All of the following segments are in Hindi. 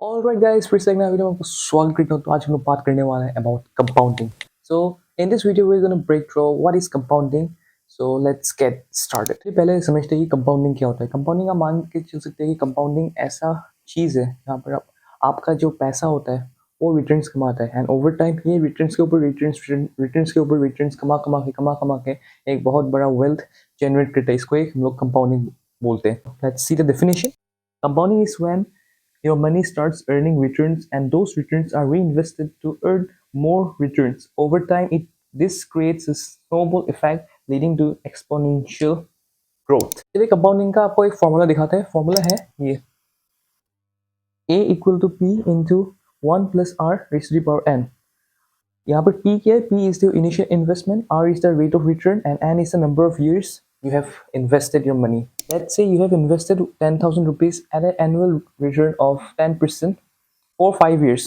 Alright guys, फिर से एक नया वीडियो में आपको स्वागत करता हूँ। तो आज हम लोग बात करने वाले हैं about compounding. So in this video we're going to break through what is compounding. So let's get started. तो पहले समझते हैं कि compounding क्या होता है. Compounding आप मान के चल सकते हैं कि compounding ऐसा चीज़ है जहाँ पर आपका जो पैसा होता है वो रिटर्न्स कमाता है एंड ओवर टाइम ये रिटर्न्स के ऊपर रिटर्न्स कमा के एक बहुत बड़ा वेल्थ जनरेट करता है. इसको एक हम लोग कंपाउंडिंग बोलते हैं. Let's see the definition. Compounding is when your money starts earning returns and those returns are reinvested to earn more returns. Over time, this creates a snowball effect leading to exponential growth. चलिए कंपाउंडिंग का आपको एक फॉर्मूला दिखाते हैं. फॉर्मूला है ये A equal to P into 1 plus R raised to the power n. यहाँ पर P क्या है? P is the initial investment, R is the rate of return and N is the number of years you have invested your money. Let's say you have invested 10,000 rupees at an annual return of 10% for 5 years.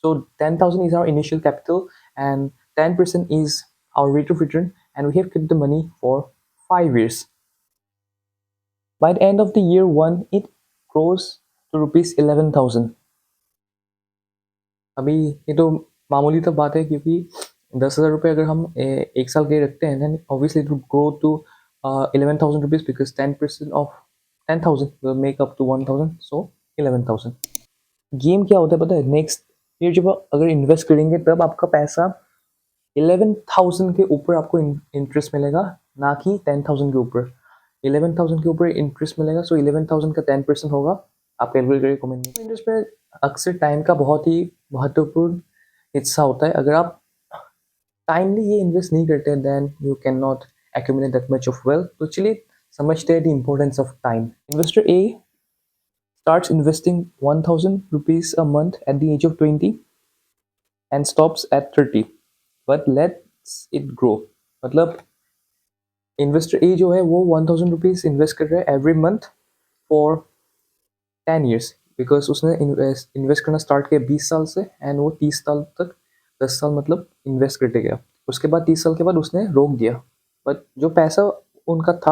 So 10,000 is our initial capital and 10% is our rate of return and we have kept the money for 5 years. By the end of the year 1, it grows to rupees 11,000. अभी ये तो मामूली तो बात है क्योंकि 10,000 रुपये अगर हम एक साल के रखते हैं then obviously it will grow to 11,000 rupees because 10% of 10,000 will make up to 1,000, so 11,000. Game क्या होता है पता है? नेक्स्ट ईयर जब आप अगर इन्वेस्ट करेंगे तब आपका पैसा 11,000 के ऊपर आपको इंटरेस्ट मिलेगा, ना कि 10,000 के ऊपर. 11,000 के ऊपर इंटरेस्ट मिलेगा, सो 11,000 का 10% होगा. आप कैलकुलेट करिए कमेंट में. इंटरेस्ट में अक्सर टाइम का बहुत ही महत्वपूर्ण हिस्सा होता है. अगर आप टाइमली ये इन्वेस्ट नहीं करते then you can not accumulate that much of wealth. तो चलिए समझते हैं the importance of time. Investor A starts investing 1,000 rupees a month at the age of 20 and stops at 30, but lets it grow. मतलब इन्वेस्टर ए जो है वो 1,000 रुपीज इन्वेस्ट कर रहा है every month for 10 years because उसने इन्वेस्ट करना स्टार्ट किया 20 साल से एंड वो 30 साल तक 10 साल मतलब इन्वेस्ट करते गया. उसके बाद 30 साल के बाद उसने रोक दिया. बट जो पैसा उनका था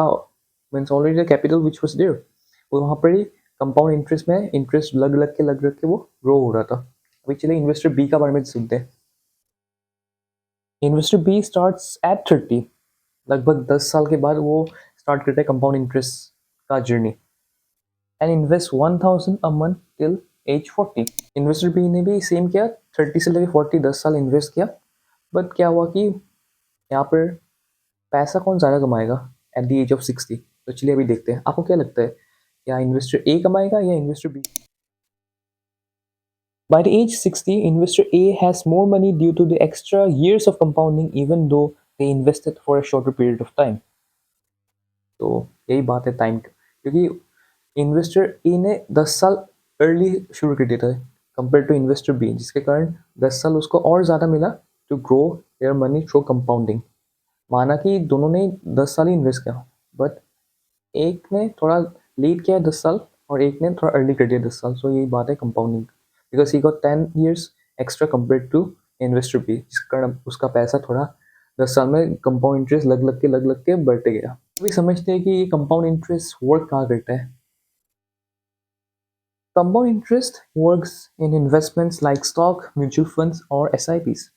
means already the capital which was there वो वहाँ पर ही कंपाउंड इंटरेस्ट में इंटरेस्ट लग के वो ग्रो हो रहा था. अभी चलिए इन्वेस्टर बी का बारे में सुनते हैं. Investor B starts at 30. लगभग 10 साल के बाद वो स्टार्ट करता है कंपाउंड इंटरेस्ट का journey and invest 1,000 a month till age 40. Investor B ने भी सेम किया, 30 से लेकर 40 10 साल इन्वेस्ट किया. बट क्या हुआ कि यहाँ पर पैसा कौन ज़्यादा कमाएगा एट द एज ऑफ 60. तो चलिए अभी देखते हैं. आपको क्या लगता है, या इन्वेस्टर ए कमाएगा या investor B? By the age 60, investor A has more money due to the extra years of compounding even though they invested for a shorter period of time. तो यही बात है टाइम की, क्योंकि इन्वेस्टर ए ने 10 साल अर्ली शुरू कर दिया था कंपेयर टू इन्वेस्टर बी, जिसके कारण 10 साल उसको और ज़्यादा मिला to grow their money through compounding. माना कि दोनों ने 10 साल ही इन्वेस्ट किया, बट एक ने थोड़ा लेट किया 10 साल और एक ने थोड़ा अर्ली कर दिया 10 साल. सो यही बात है compounding, because he got 10 years extra compare to investor B, जिसके कारण उसका पैसा थोड़ा 10 साल में कंपाउंड इंटरेस्ट लग के बढ़ते गया. अभी समझते हैं कि ये कंपाउंड इंटरेस्ट वर्क कहाँ करता है. Compound interest works in investments like stock, mutual funds और SIPs.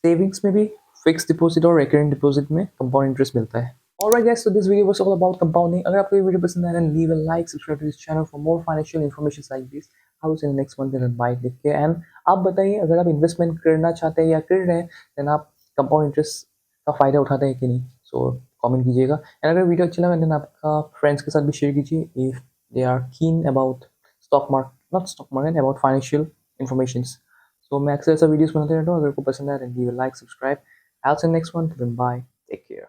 सेविंग्स में भी फिक्स डिपॉजिट और रिकरिंग डिपॉजिट में कंपाउंड इंटरेस्ट मिलता है. Alright guys, so this video was all about compounding. अगर आपको ये वीडियो पसंद आया then leave a like, subscribe to this channel for more financial information like this. I will see you in the next one. Then bye, take care. And आप बताइए अगर आप इन्वेस्टमेंट करना चाहते हैं या कर रहे हैं then आप कंपाउंड इंटरेस्ट का फ़ायदा उठाते हैं कि नहीं. सो कमेंट कीजिएगा. एंड अगर वीडियो अच्छा लगा then आपका फ्रेंड्स के साथ भी शेयर कीजिए if they are keen about stock market, not stock market, about financial informations. So मैं अक्सर ऐसा वीडियोस बनाते रहता हूँ. अगर आपको पसंद आया then leave a like, subscribe. I'll see you in the next one. Then bye, take care.